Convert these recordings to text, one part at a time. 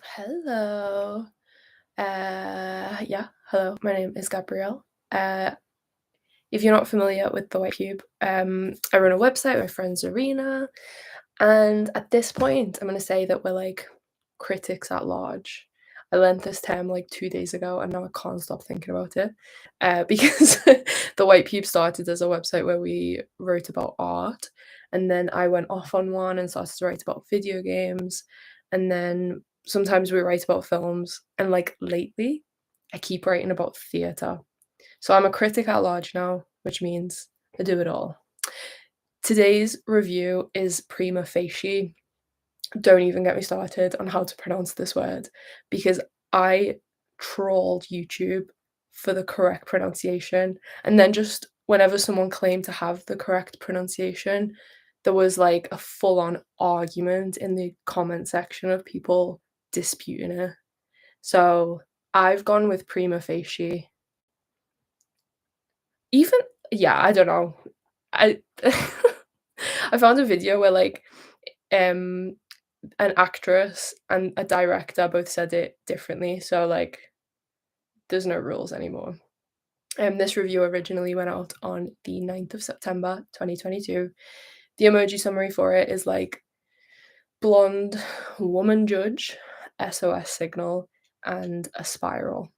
Hello. Hello. My name is Gabrielle. If you're not familiar with the White Cube, I run a website with my friend Zarina, and at this point, I'm going to say that we're like critics at large. I learned this term like 2 days ago, and now I can't stop thinking about it because the White Cube started as a website where we wrote about art, and then I went off on one and started to write about video games, and then sometimes we write about films, and like lately, I keep writing about theatre. So I'm a critic at large now, which means I do it all. Today's review is prima facie. Don't even get me started on how to pronounce this word because I trawled YouTube for the correct pronunciation. And then just whenever someone claimed to have the correct pronunciation, there was like a full on argument in the comment section of people disputing it. So I've gone with prima facie. Even, yeah, I don't know. I I found a video where like um an actress and a director both said it differently, so like there's no rules anymore. This review originally went out on the 9th of September 2022. The emoji summary for it is like blonde woman judge, SOS signal, and a spiral.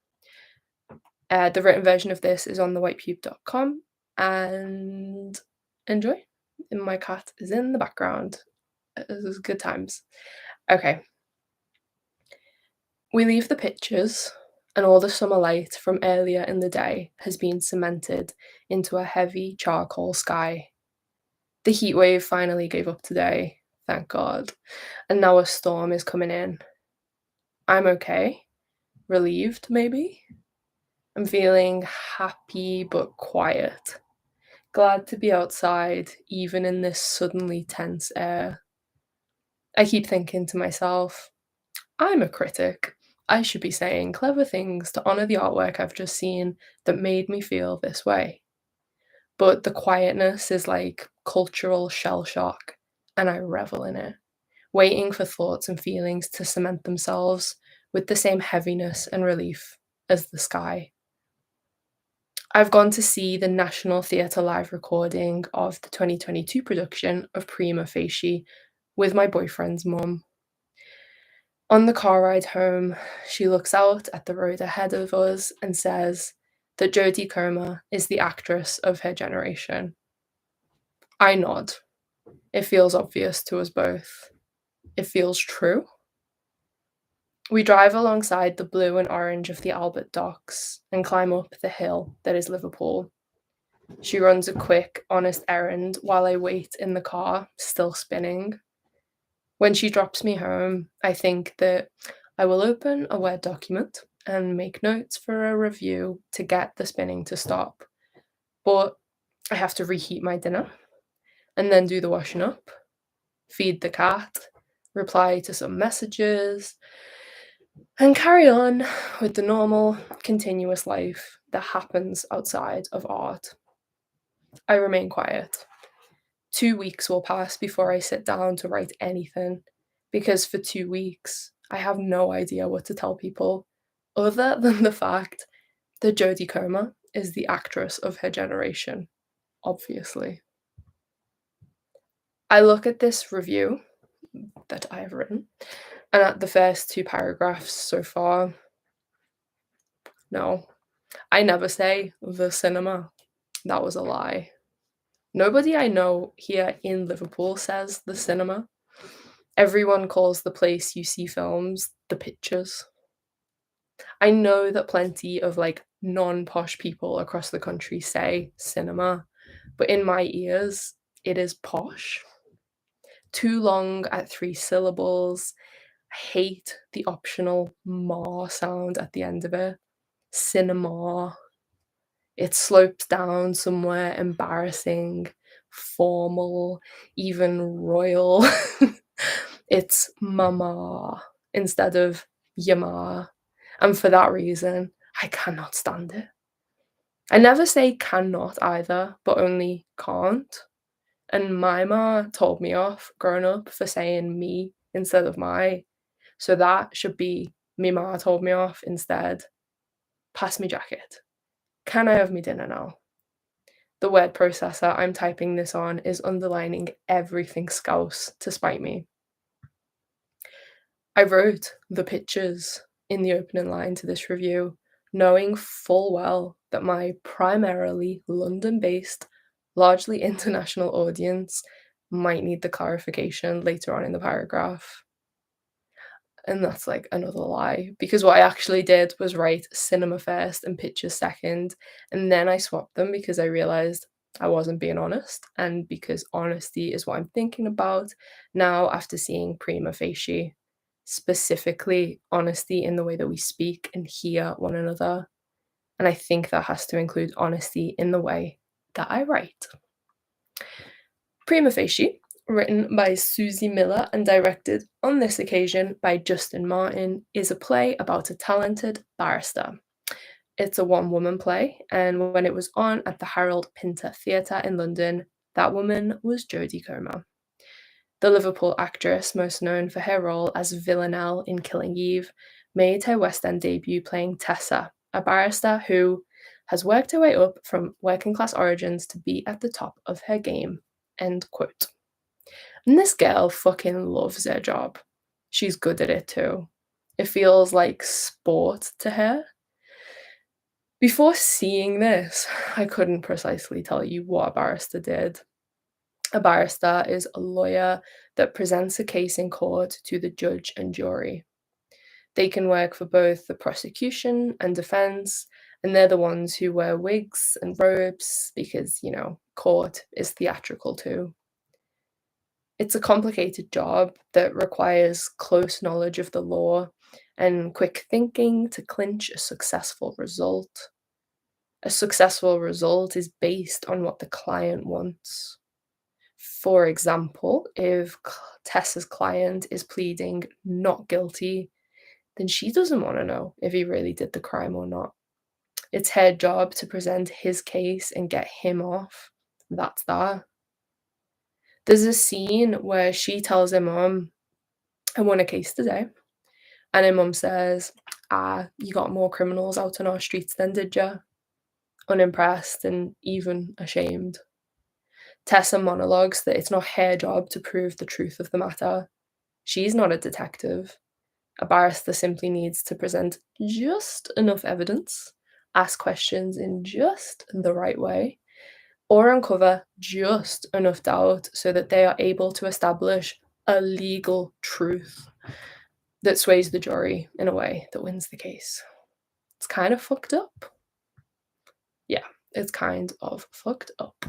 The written version of this is on thewhitepube.com, and enjoy. And my cat is in the background. This is good times. Okay. We leave the pictures, and all the summer light from earlier in the day has been cemented into a heavy charcoal sky. The heat wave finally gave up today, thank God, and now a storm is coming in. I'm okay. Relieved, maybe? I'm feeling happy but quiet. Glad to be outside, even in this suddenly tense air. I keep thinking to myself, I'm a critic. I should be saying clever things to honour the artwork I've just seen that made me feel this way. But the quietness is like cultural shell shock, and I revel in it, waiting for thoughts and feelings to cement themselves with the same heaviness and relief as the sky. I've gone to see the National Theatre live recording of the 2022 production of Prima Facie with my boyfriend's mum. On the car ride home, she looks out at the road ahead of us and says that Jodie Comer is the actress of her generation. I nod. It feels obvious to us both. It feels true. We drive alongside the blue and orange of the Albert Docks and climb up the hill that is Liverpool. She runs a quick, honest errand while I wait in the car, still spinning. When she drops me home, I think that I will open a Word document and make notes for a review to get the spinning to stop. But I have to reheat my dinner and then do the washing up, feed the cat, reply to some messages, and carry on with the normal, continuous life that happens outside of art. I remain quiet. 2 weeks will pass before I sit down to write anything, because for 2 weeks, I have no idea what to tell people, other than the fact that Jodie Comer is the actress of her generation, obviously. I look at this review that I have written, and at the first two paragraphs so far, no, I never say the cinema. That was a lie. Nobody I know here in Liverpool says the cinema. Everyone calls the place you see films the pictures. I know that plenty of like non-posh people across the country say cinema, but in my ears, it is posh. Too long at three syllables. I hate the optional ma sound at the end of it. Cinema. It slopes down somewhere embarrassing, formal, even royal. It's mama instead of yama. And for that reason, I cannot stand it. I never say cannot either, but only can't. And my ma told me off growing up for saying me instead of my. So that should be me ma told me off instead. Pass me jacket. Can I have me dinner now? The word processor I'm typing this on is underlining everything scouse to spite me. I wrote the pictures in the opening line to this review, knowing full well that my primarily London-based, largely international audience might need the clarification later on in the paragraph. And that's like another lie, because what I actually did was write cinema first and pictures second, and then I swapped them because I realized I wasn't being honest, and because honesty is what I'm thinking about now after seeing Prima Facie, specifically honesty in the way that we speak and hear one another. And I think that has to include honesty in the way that I write. Prima Facie, written by Susie Miller and directed on this occasion by Justin Martin, is a play about a talented barrister. It's a one-woman play, and when it was on at the Harold Pinter Theatre in London, that woman was Jodie Comer. The Liverpool actress, most known for her role as Villanelle in Killing Eve, made her West End debut playing Tessa, a barrister who has worked her way up from working-class origins to be at the top of her game. End quote. And this girl fucking loves her job. She's good at it too. It feels like sport to her. Before seeing this, I couldn't precisely tell you what a barrister did. A barrister is a lawyer that presents a case in court to the judge and jury. They can work for both the prosecution and defense, and they're the ones who wear wigs and robes because, court is theatrical too. It's a complicated job that requires close knowledge of the law and quick thinking to clinch a successful result. A successful result is based on what the client wants. For example, if Tessa's client is pleading not guilty, then she doesn't want to know if he really did the crime or not. It's her job to present his case and get him off. That's that. There's a scene where she tells her mum, I won a case today. And her mum says, you got more criminals out on our streets then, did ya? Unimpressed and even ashamed. Tessa monologues that it's not her job to prove the truth of the matter. She's not a detective. A barrister simply needs to present just enough evidence, ask questions in just the right way, or uncover just enough doubt so that they are able to establish a legal truth that sways the jury in a way that wins the case. It's kind of fucked up. Yeah, it's kind of fucked up.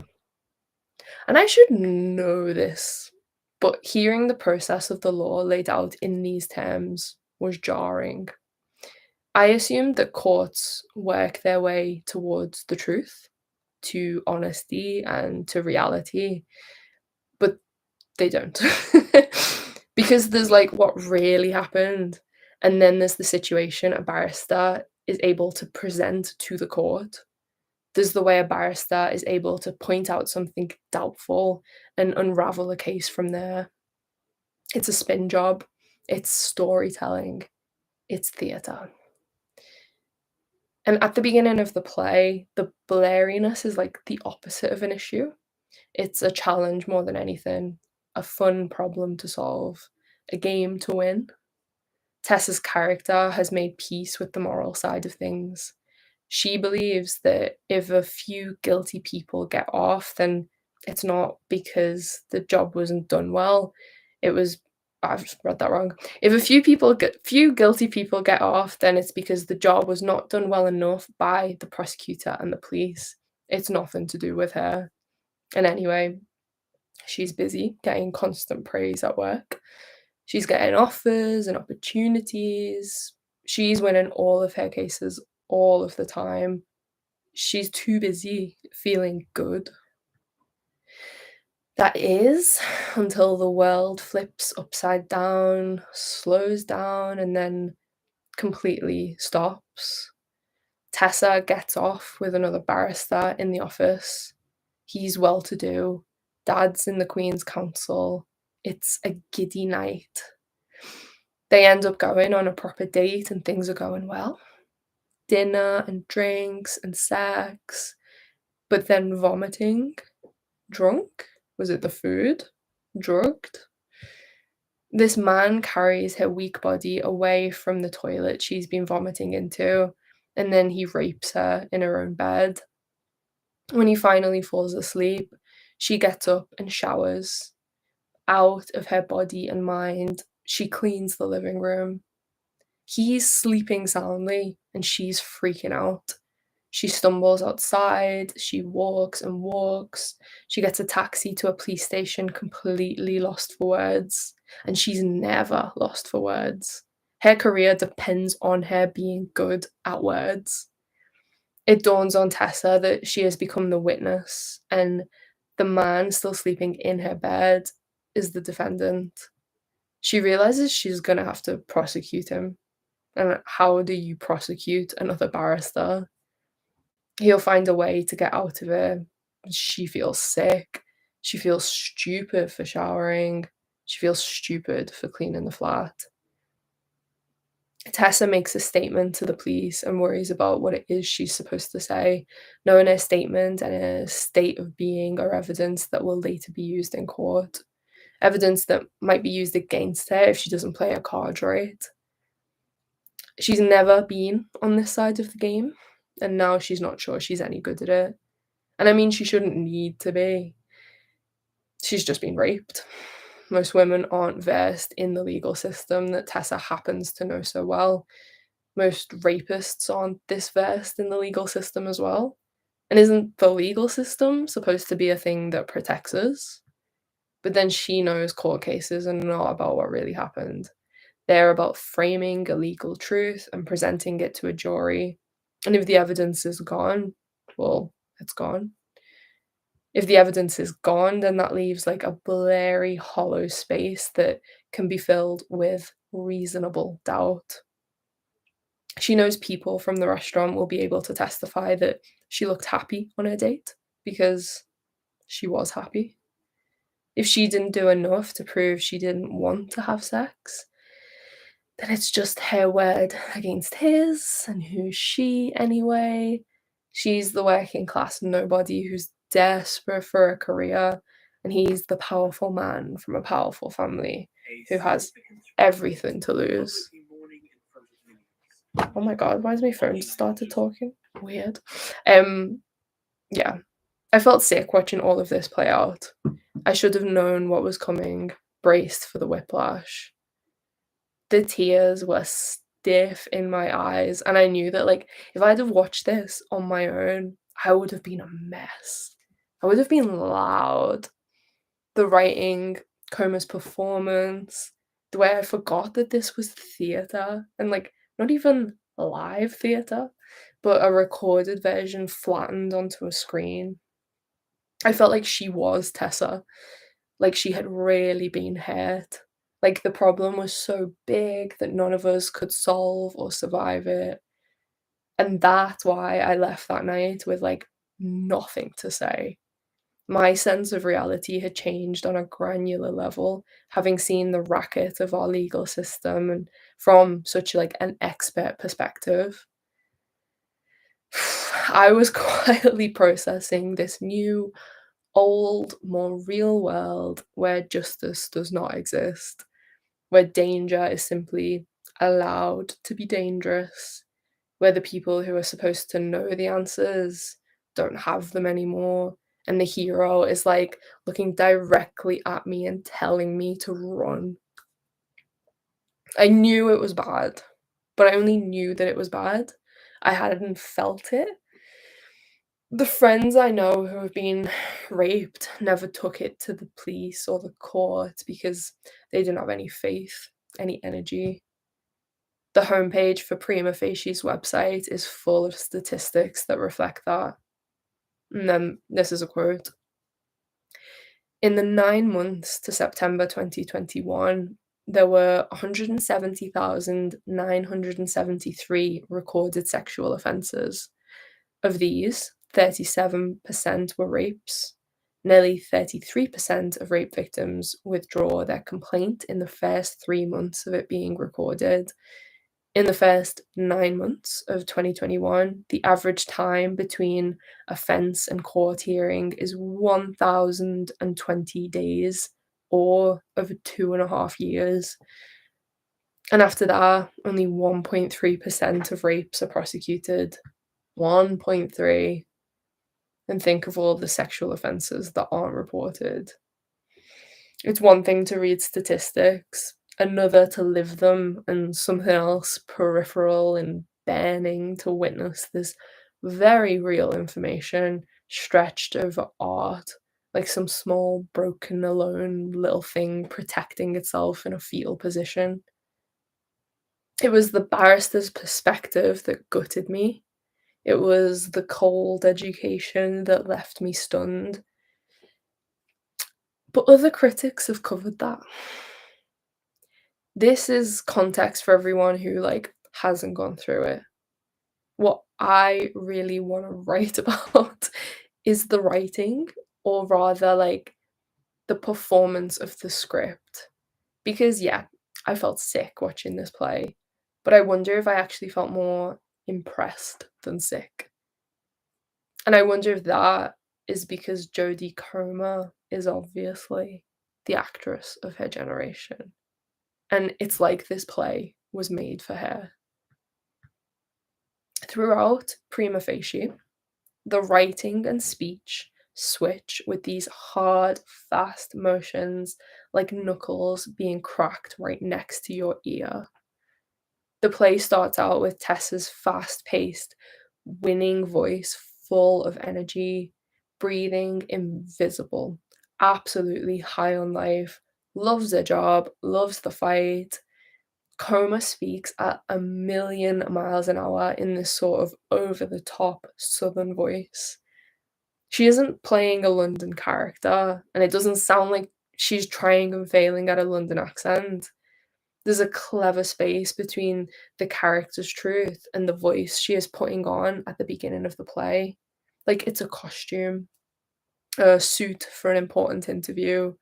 And I should know this, but hearing the process of the law laid out in these terms was jarring. I assumed that courts work their way towards the truth, to honesty, and to reality, but they don't. Because there's like what really happened, and then there's the situation a barrister is able to present to the court. There's the way a barrister is able to point out something doubtful and unravel a case from there. It's a spin job, it's storytelling, it's theatre. And at the beginning of the play, the blariness is like the opposite of an issue. It's a challenge more than anything, a fun problem to solve, a game to win. Tessa's character has made peace with the moral side of things. She believes that if a few guilty people get off, then it's not because the job wasn't done well. I've read that wrong. If a few guilty people get off, then it's because the job was not done well enough by the prosecutor and the police. It's nothing to do with her. And anyway, she's busy getting constant praise at work. She's getting offers and opportunities. She's winning all of her cases all of the time. She's too busy feeling good. That is until the world flips upside down, slows down, and then completely stops. Tessa gets off with another barrister in the office. He's well-to-do. Dad's in the Queen's Council. It's a giddy night. They end up going on a proper date and things are going well. Dinner and drinks and sex, but then vomiting. Drunk? Was it the food? Drugged? This man carries her weak body away from the toilet she's been vomiting into, and then he rapes her in her own bed. When he finally falls asleep, she gets up and showers. Out of her body and mind, she cleans the living room. He's sleeping soundly, and she's freaking out. She stumbles outside, she walks and walks. She gets a taxi to a police station, completely lost for words. And she's never lost for words. Her career depends on her being good at words. It dawns on Tessa that she has become the witness, and the man still sleeping in her bed is the defendant. She realizes she's gonna have to prosecute him. And how do you prosecute another barrister? He'll find a way to get out of it. She feels sick. She feels stupid for showering. She feels stupid for cleaning the flat. Tessa makes a statement to the police and worries about what it is she's supposed to say. Knowing her statement and her state of being are evidence that will later be used in court. Evidence that might be used against her if she doesn't play her cards right. She's never been on this side of the game, and now she's not sure she's any good at it. And I mean, she shouldn't need to be. She's just been raped. Most women aren't versed in the legal system that Tessa happens to know so well. Most rapists aren't this versed in the legal system as well. And isn't the legal system supposed to be a thing that protects us? But then she knows court cases are not about what really happened. They're about framing a legal truth and presenting it to a jury. And if the evidence is gone, well, it's gone. If the evidence is gone, then that leaves like a blurry, hollow space that can be filled with reasonable doubt. She knows people from the restaurant will be able to testify that she looked happy on her date because she was happy. If she didn't do enough to prove she didn't want to have sex, then it's just her word against his, and who's she anyway? She's the working class nobody who's desperate for a career, and he's the powerful man from a powerful family who has everything to lose. Oh my god, why has my phone started talking? Weird. Yeah. I felt sick watching all of this play out. I should have known what was coming, braced for the whiplash. The tears were stiff in my eyes, and I knew that, like, if I'd have watched this on my own, I would have been a mess. I would have been loud. The writing, Comer's performance, the way I forgot that this was theatre, and, like, not even live theatre, but a recorded version flattened onto a screen. I felt like she was Tessa, like she had really been hurt. Like the problem was so big that none of us could solve or survive it. And that's why I left that night with like nothing to say. My sense of reality had changed on a granular level, having seen the racket of our legal system and from such like an expert perspective. I was quietly processing this new, old, more real world where justice does not exist, where danger is simply allowed to be dangerous, where the people who are supposed to know the answers don't have them anymore, and the hero is like looking directly at me and telling me to run. I knew it was bad, but I only knew that it was bad. I hadn't felt it. The friends I know who have been raped never took it to the police or the court because they didn't have any faith, any energy. The homepage for Prima Facie's website is full of statistics that reflect that. And then this is a quote. In the 9 months to September 2021, there were 170,973 recorded sexual offences. Of these, 37% were rapes, Nearly 33% of rape victims withdraw their complaint in the first 3 months of it being recorded. In the first 9 months of 2021, the average time between offence and court hearing is 1,020 days, or over 2.5 years. And after that, only 1.3% of rapes are prosecuted. 1.3. And think of all the sexual offences that aren't reported. It's one thing to read statistics, another to live them, and something else peripheral and burning to witness this very real information stretched over art, like some small, broken, alone little thing protecting itself in a fetal position. It was the barrister's perspective that gutted me. It was the cold education that left me stunned. But other critics have covered that. This is context for everyone who, like, hasn't gone through it. What I really wanna write about is the writing, or rather, like, the performance of the script. Because, yeah, I felt sick watching this play, but I wonder if I actually felt more impressed than sick. And I wonder if that is because Jodie Comer is obviously the actress of her generation. And it's like this play was made for her. Throughout Prima Facie, the writing and speech switch with these hard, fast motions like knuckles being cracked right next to your ear. The play starts out with Tessa's fast paced, winning voice full of energy, breathing invisible, absolutely high on life, loves her job, loves the fight. Coma speaks at a million miles an hour in this sort of over the top southern voice. She isn't playing a London character, and it doesn't sound like she's trying and failing at a London accent. There's a clever space between the character's truth and the voice she is putting on at the beginning of the play. Like it's a costume, a suit for an important interview,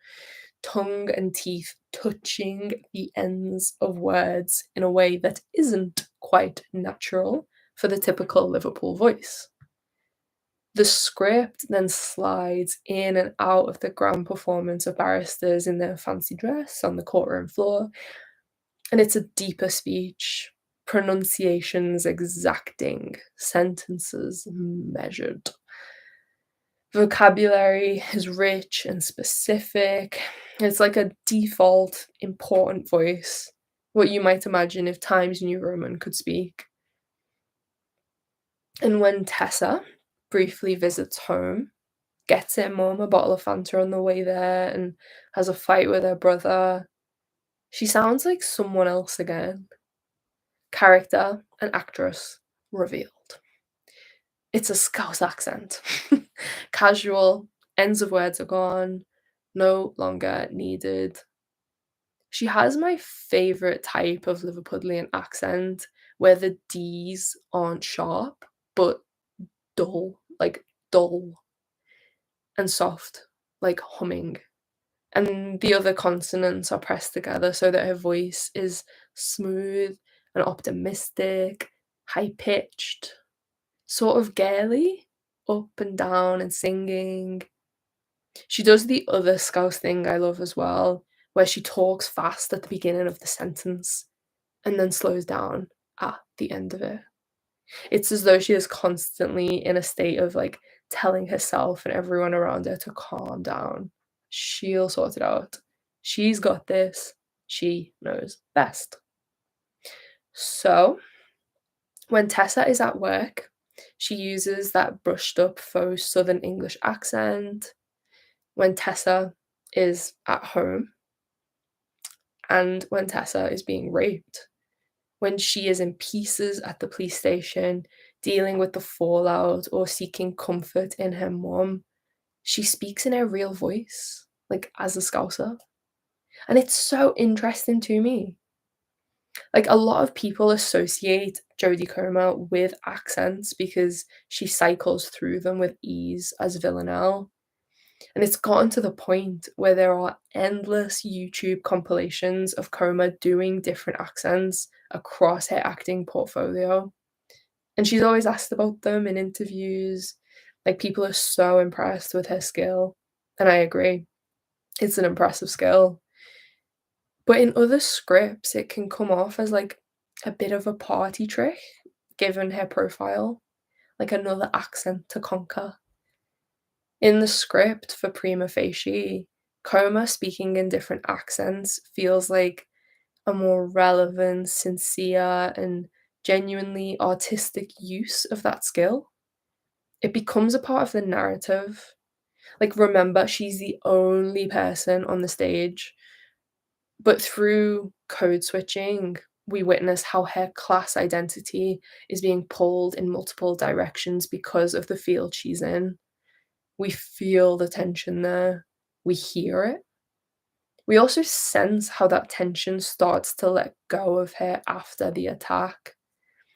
tongue and teeth touching the ends of words in a way that isn't quite natural for the typical Liverpool voice. The script then slides in and out of the grand performance of barristers in their fancy dress on the courtroom floor, and it's a deeper speech, pronunciations exacting, sentences measured. Vocabulary is rich and specific. It's like a default, important voice, what you might imagine if Times New Roman could speak. And when Tessa briefly visits home, gets her mum a bottle of Fanta on the way there, and has a fight with her brother, she sounds like someone else again. Character and actress revealed. It's a Scouse accent. Casual, ends of words are gone, no longer needed. She has my favourite type of Liverpudlian accent where the D's aren't sharp, but dull, like dull, and soft, like humming. And the other consonants are pressed together so that her voice is smooth and optimistic, high pitched, sort of girly, up and down and singing. She does the other Scouse thing I love as well, where she talks fast at the beginning of the sentence and then slows down at the end of it. It's as though she is constantly in a state of like telling herself and everyone around her to calm down. She'll sort it out. She's got this. She knows best. So, when Tessa is at work, she uses that brushed up faux Southern English accent. When Tessa is at home, and when Tessa is being raped, when she is in pieces at the police station, dealing with the fallout or seeking comfort in her mum, she speaks in her real voice, like as a Scouser. And it's so interesting to me. Like a lot of people associate Jodie Comer with accents because she cycles through them with ease as Villanelle. And it's gotten to the point where there are endless YouTube compilations of Comer doing different accents across her acting portfolio. And she's always asked about them in interviews. Like, people are so impressed with her skill. And I agree, it's an impressive skill. But in other scripts, it can come off as like a bit of a party trick, given her profile, like another accent to conquer. In the script for Prima Facie, Coma speaking in different accents feels like a more relevant, sincere, and genuinely artistic use of that skill. It becomes a part of the narrative. Like, remember, she's the only person on the stage, but through code switching, we witness how her class identity is being pulled in multiple directions because of the field she's in. We feel the tension there. We hear it. We also sense how that tension starts to let go of her after the attack,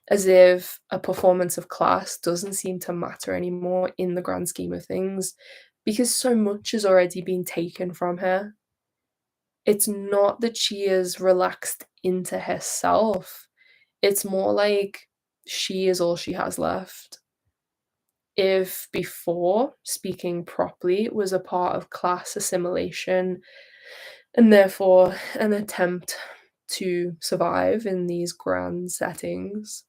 as if a performance of class doesn't seem to matter anymore in the grand scheme of things, because so much has already been taken from her. It's not that she is relaxed into herself, it's more like she is all she has left. If before speaking properly was a part of class assimilation and therefore an attempt to survive in these grand settings,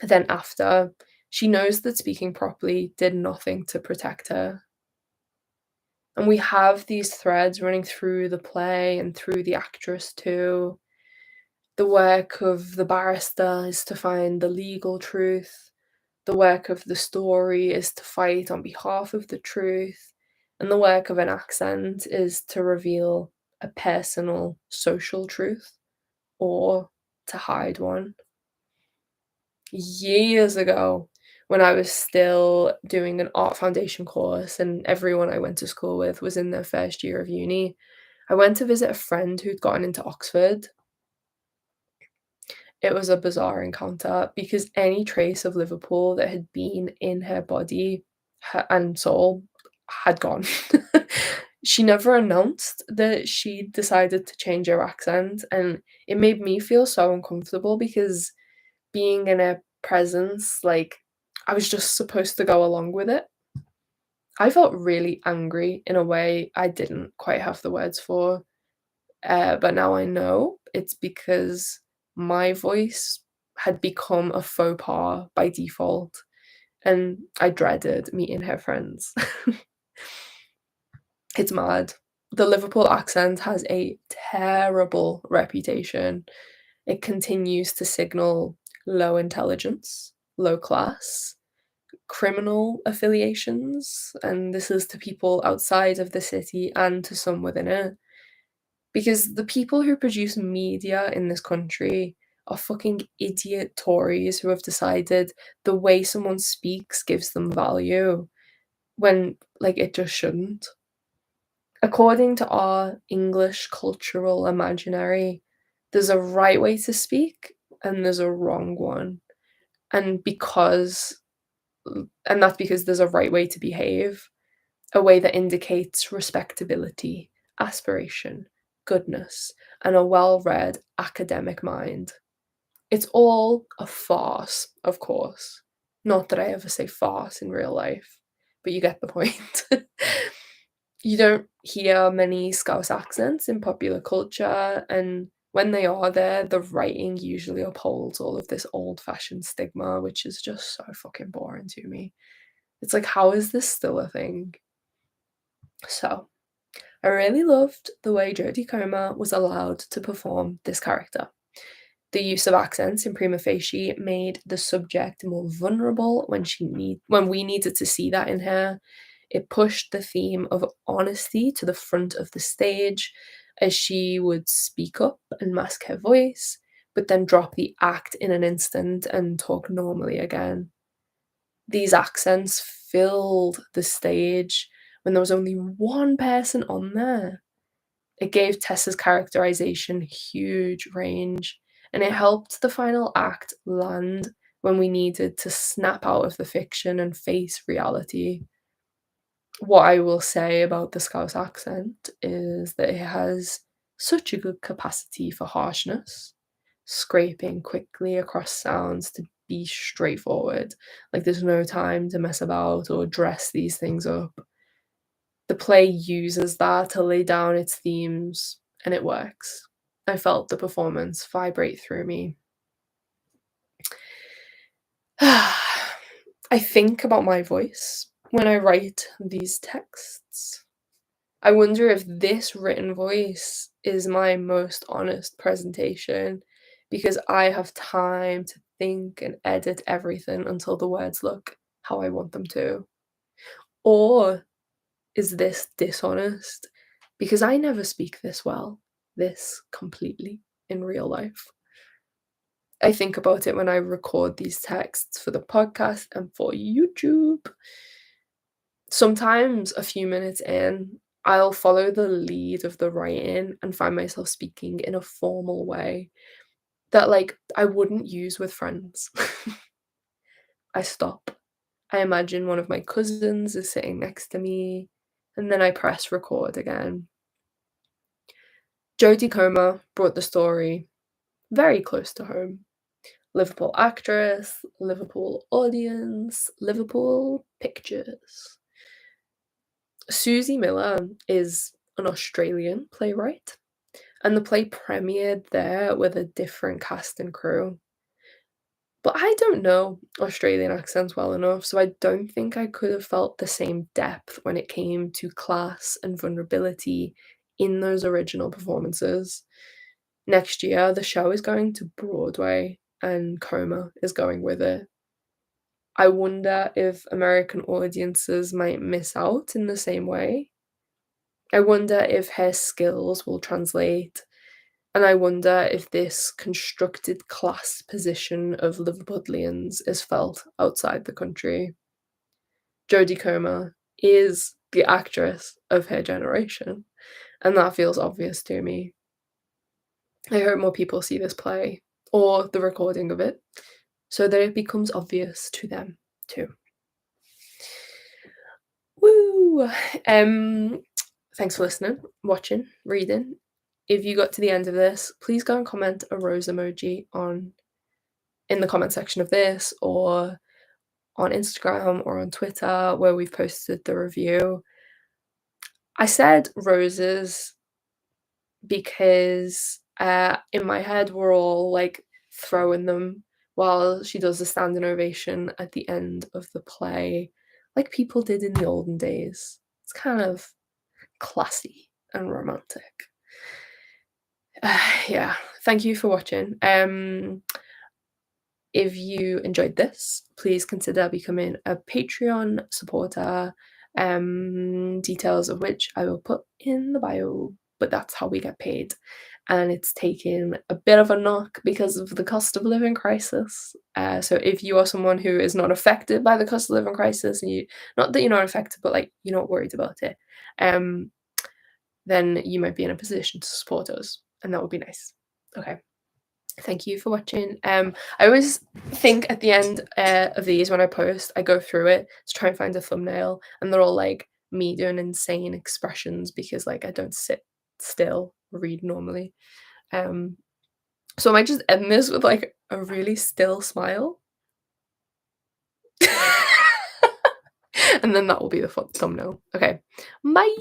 then after, she knows that speaking properly did nothing to protect her. And we have these threads running through the play and through the actress too. The work of the barrister is to find the legal truth. The work of the story is to fight on behalf of the truth. And the work of an accent is to reveal a personal social truth or to hide one. Years ago, when I was still doing an art foundation course and everyone I went to school with was in their first year of uni, I went to visit a friend who'd gotten into Oxford. It was a bizarre encounter because any trace of Liverpool that had been in her body and soul had gone. She never announced that she decided to change her accent, and it made me feel so uncomfortable because being in her presence, like, I was just supposed to go along with it. I felt really angry in a way I didn't quite have the words for. But now I know it's because my voice had become a faux pas by default, and I dreaded meeting her friends. It's mad. The Liverpool accent has a terrible reputation. It continues to signal low intelligence, low class, criminal affiliations, and this is to people outside of the city and to some within it. Because the people who produce media in this country are fucking idiot Tories who have decided the way someone speaks gives them value when, like, it just shouldn't. According to our English cultural imaginary, there's a right way to speak and there's a wrong one. And because and that's because there's a right way to behave, a way that indicates respectability, aspiration, goodness, and a well read academic mind. It's all a farce, of course. Not that I ever say farce in real life, but you get the point. You don't hear many Scouse accents in popular culture, and when they are there, the writing usually upholds all of this old fashioned stigma, which is just so fucking boring to me. It's like, how is this still a thing? So, I really loved the way Jodie Comer was allowed to perform this character. The use of accents in Prima Facie made the subject more vulnerable when we needed to see that in her. It pushed the theme of honesty to the front of the stage as she would speak up and mask her voice, but then drop the act in an instant and talk normally again. These accents filled the stage when there was only one person on there. It gave Tessa's characterization huge range, and it helped the final act land when we needed to snap out of the fiction and face reality. What I will say about the Scouse accent is that it has such a good capacity for harshness, scraping quickly across sounds to be straightforward. Like there's no time to mess about or dress these things up. The play uses that to lay down its themes, and it works. I felt the performance vibrate through me. I think about my voice when I write these texts. I wonder if this written voice is my most honest presentation because I have time to think and edit everything until the words look how I want them to. Or is this dishonest because I never speak this well, this completely in real life? I think about it when I record these texts for the podcast and for YouTube. Sometimes a few minutes in, I'll follow the lead of the writing and find myself speaking in a formal way that, like, I wouldn't use with friends. I stop. I imagine one of my cousins is sitting next to me, and then I press record again. Jodie Comer brought the story very close to home. Liverpool actress, Liverpool audience, Liverpool pictures. Susie Miller is an Australian playwright, and the play premiered there with a different cast and crew. But I don't know Australian accents well enough, so I don't think I could have felt the same depth when it came to class and vulnerability in those original performances. Next year, the show is going to Broadway, and Coma is going with it. I wonder if American audiences might miss out in the same way. I wonder if her skills will translate, and I wonder if this constructed class position of Liverpudlians is felt outside the country. Jodie Comer is the actress of her generation, and that feels obvious to me. I hope more people see this play, or the recording of it, so that it becomes obvious to them too. Woo! Thanks for listening, watching, reading. If you got to the end of this, please go and comment a rose emoji in the comment section of this or on Instagram or on Twitter where we've posted the review. I said roses because in my head we're all like throwing them while she does the standing ovation at the end of the play, like people did in the olden days. It's kind of classy and romantic. Yeah, thank you for watching. If you enjoyed this, please consider becoming a Patreon supporter, details of which I will put in the bio, but that's how we get paid. And it's taken a bit of a knock because of the cost of living crisis. So if you are someone who is not affected by the cost of living crisis, and not that you're not affected, but like you're not worried about it, then you might be in a position to support us, and that would be nice. Okay. Thank you for watching. I always think at the end of these when I post, I go through it to try and find a thumbnail, and they're all like me doing insane expressions because like I don't sit still or read normally. So I might just end this with like a really still smile. And then that will be the thumbnail. Okay, bye.